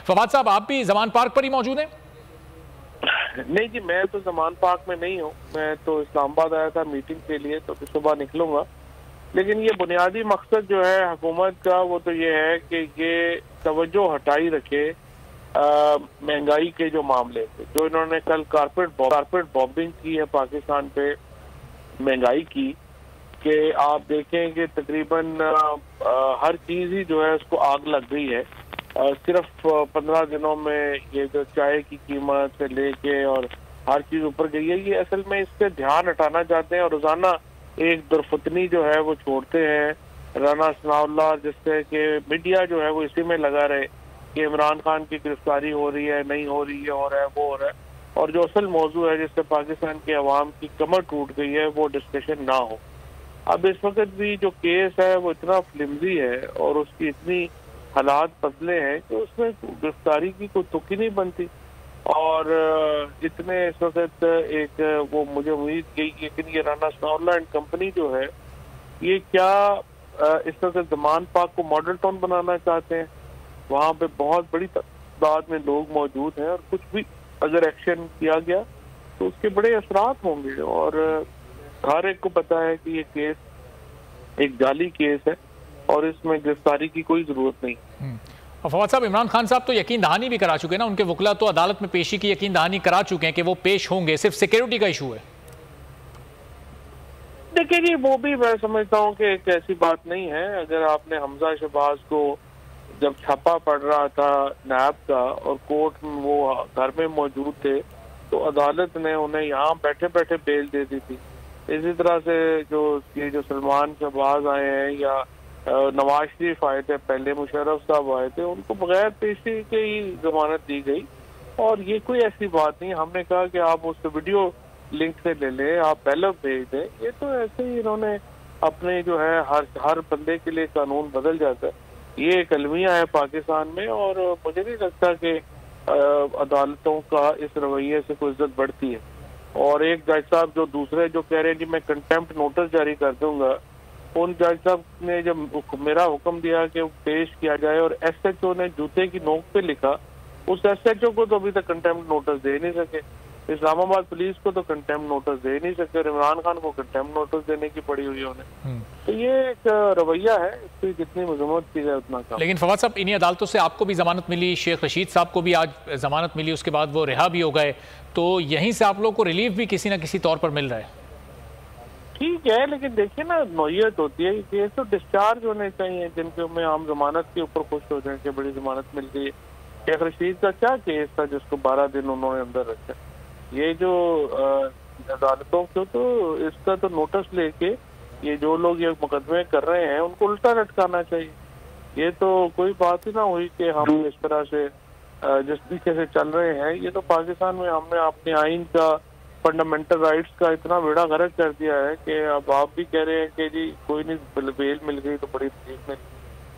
फवाद साहब, आप भी जमान पार्क पर ही मौजूद हैं? नहीं जी, मैं तो जमान पार्क में नहीं हूँ। मैं तो इस्लामाबाद आया था मीटिंग के लिए, तो सुबह निकलूंगा। लेकिन ये बुनियादी मकसद जो है हुकूमत का, वो तो ये है कि ये तवज्जो हटाई रखे महंगाई के जो मामले थे, जो इन्होंने कल कारपेट बॉम्बिंग की है पाकिस्तान पे महंगाई की, कि आप देखें कि तकरीबन हर चीज ही जो है उसको आग लग गई है। सिर्फ 15 दिनों में ये जो चाय की कीमत से लेके और हर चीज ऊपर गई है। ये असल में इससे ध्यान हटाना चाहते हैं और रोजाना एक दुर्फतनी जो है वो छोड़ते हैं राना सनाउल्लाह, जिससे कि मीडिया जो है वो इसी में लगा रहे कि इमरान खान की गिरफ्तारी हो रही है, नहीं हो रही है, हो रहा है, वो हो रहा है, और जो असल मौजू है जिससे पाकिस्तान के अवाम की कमर टूट गई है वो डिस्कशन ना हो। अब इस वक्त भी जो केस है वो इतना फ्लिमजी है और उसकी इतनी हालात बदले हैं कि उसमें गिरफ्तारी की कोई तुक ही नहीं बनती। और इतने इस वक्त एक वो मुझे उम्मीद की, लेकिन ये राना सनाउल्लाह एंड कंपनी जो है ये क्या इस वक्त जमान पार्क को मॉडल टाउन बनाना चाहते हैं। वहाँ पे बहुत बड़ी तादाद में लोग मौजूद हैं और कुछ भी अगर एक्शन किया गया तो उसके बड़े असरात होंगे। और हर एक को पता है कि ये केस एक जाली केस है और इसमें गिरफ्तारी की कोई जरूरत नहीं। और फवाद साहब, इमरान खान साहब तो यकीन दहानी भी करा चुके हैं ना, उनके वकला तो अदालत में पेशी की यकीन दहानी करा चुके हैं कि वो पेश होंगे, सिर्फ सिक्योरिटी का इशू है। देखिए जी, वो भी मैं समझता हूँ कि एक ऐसी बात नहीं है। अगर आपने हमजा शहबाज को जब छापा पड़ रहा था नैब का और कोर्ट में वो घर में मौजूद थे, तो अदालत ने उन्हें यहाँ बैठे बैठे बेल दे दी थी। इसी तरह से जो सलमान शहबाज आए हैं या नवाज शरीफ आए थे, पहले मुशर्रफ साहब आए थे, उनको बगैर पेशी के ही जमानत दी गई। और ये कोई ऐसी बात नहीं, हमने कहा कि आप उस वीडियो लिंक से ले लें, आप पहले भेज दें। ये तो ऐसे ही इन्होंने अपने जो है हर बंदे के लिए कानून बदल जाता है। ये एक अलमिया है पाकिस्तान में और मुझे नहीं लगता कि अदालतों का इस रवैये से कोई इज्जत बढ़ती है। और एक जज साहब जो दूसरे जो कह रहे हैं कि मैं कंटेम्प्ट नोटिस जारी कर दूंगा, उन जज साहब ने जब मेरा हुक्म दिया कि पेश किया जाए और SHO ने जूते की नोक पे लिखा, उस SHO को तो अभी तक कंटेम्प्ट नोटिस दे नहीं सके, इस्लामाबाद पुलिस को तो कंटेम्प्ट नोटिस दे नहीं सके, इमरान खान को कंटेम्प्ट नोटिस देने की पड़ी हुई है उन्हें। तो ये एक रवैया है, इसकी जितनी मजम्मत की जाए उतना कम। लेकिन फवाद साहब, इन्हीं अदालतों से आपको भी जमानत मिली, शेख रशीद साहब को भी आज जमानत मिली, उसके बाद वो रिहा भी हो गए, तो यहीं से आप लोग को रिलीफ भी किसी ना किसी तौर पर मिल रहा है। ठीक है, लेकिन देखिए ना, नौयत होती है केस तो डिस्चार्ज होने चाहिए, जिनके में हम जमानत के ऊपर खुश हो जाए कि बड़ी जमानत मिल गई। शेख रशीद का क्या केस था जिसको 12 दिन उन्होंने अंदर रखा। ये जो अदालतों को तो इसका तो नोटिस लेके ये जो लोग ये मुकदमे कर रहे हैं उनको उल्टा लटकाना चाहिए। ये तो कोई बात ही ना हुई कि हम इस तरह से जिस तरीके से चल रहे हैं। ये तो पाकिस्तान में हमने अपने आइन का, फंडामेंटल राइट्स का इतना बेड़ा गर्क कर दिया है कि अब आप भी कह रहे हैं कि जी कोई नहीं, बेल मिल गई तो बड़ी तकलीफ में।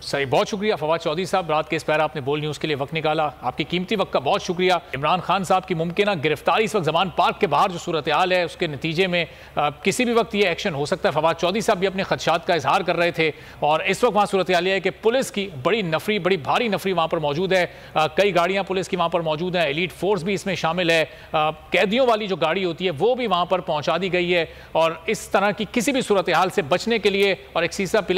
सही, बहुत शुक्रिया फवाद चौधरी साहब, रात के इस पैरा आपने बोल न्यूज़ के लिए वक्त निकाला, आपकी कीमती वक्त का बहुत शुक्रिया। इमरान खान साहब की मुमकिन गिरफ्तारी इस वक्त जमान पार्क के बाहर जो सूरत हाल है उसके नतीजे में किसी भी वक्त ये एक्शन हो सकता है। फवाद चौधरी साहब भी अपने खदशात का इजहार कर रहे थे और इस वक्त वहाँ सूरत हाल है कि पुलिस की बड़ी भारी नफरी वहाँ पर मौजूद है। कई गाड़ियाँ पुलिस की वहाँ पर मौजूद हैं, एलीट फोर्स भी इसमें शामिल है, कैदियों वाली जो गाड़ी होती है वो भी वहाँ पर पहुँचा दी गई है। और इस तरह की किसी भी सूरत हाल से बचने के लिए और एक सीसा